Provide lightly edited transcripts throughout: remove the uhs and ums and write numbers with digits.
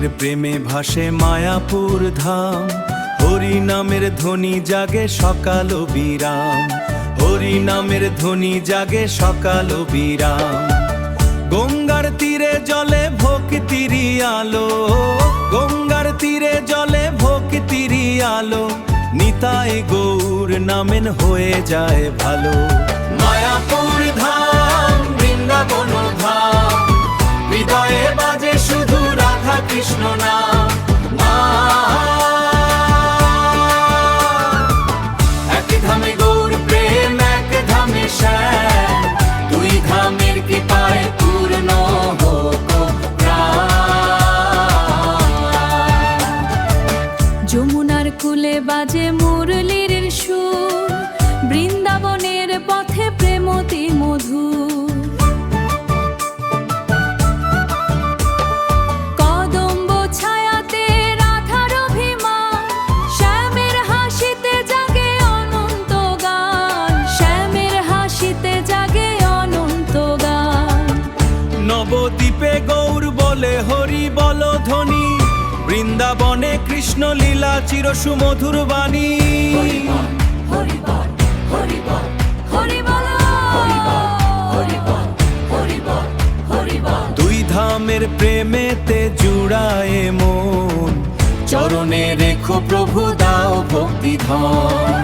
গোপীদের প্রেমে ভাসে মায়াপুর ধাম। হরি নামের ধ্বনি জাগে সকাল ও বিরাম, হরি নামের ধ্বনি জাগে সকাল ও বিরাম। গঙ্গার তীরে জলে ভক্তিরি আলো, গঙ্গার তীরে জলে ভক্তিরি আলো। নিতাই গৌর নামেন হয়ে যায় ভালো। মায়াপুর ধাম বৃন্দাবন ধাম, হৃদয়ে বাজে শুধু রাধা কৃষ্ণ নাম। এক ধামে গৌর প্রেম, এক ধামে শ্যাম, দুই ধামের কৃপায় পূর্ণ হোক প্রাণ। যমুনার কূলে বাজে মুরলীর সুর, বৃন্দাবনের পথে প্রেমতি মধুর। কদম্ব ছায়াতে রাধার অভিমান, শ্যামের হাসিতে জাগে অনন্ত গান, শ্যামের হাসিতে জাগে অনন্ত গান। নবদ্বীপে গৌর বলে হরি বল ধ্বনি, বৃন্দাবনে কৃষ্ণ লীলা চির সুমধুর বাণী। হরি বল, হরি বল, হরি বল, হরি বল, হরি বল, হরি বল। দুই ধামের প্রেমেতে জুড়ায় মন, চরণে রেখো প্রভু দাও ভক্তি ধন।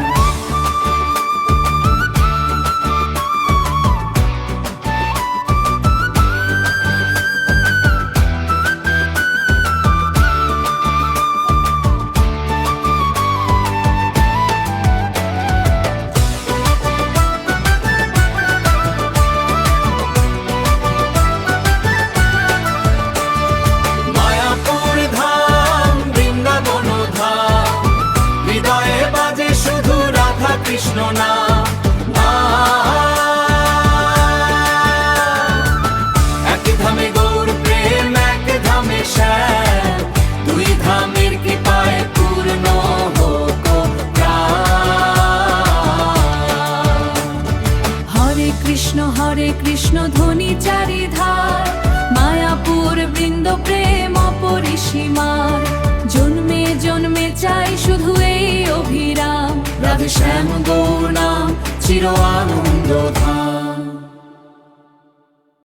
কৃষ্ণ নাম এক ধামে গৌর প্রেম, এক ধামে শ্যাম, দুই ধামের কৃপায় পূর্ণ হোক প্রাণ। হরে কৃষ্ণ ধ্বনি চারিধার, মায়াপুর বৃন্দ প্রেম অপরিসীমার। জন্মে জন্মে চাই শুধু এই অভিরাম, রাধে শ্যাম গৌর নাম চির আনন্দ ধাম।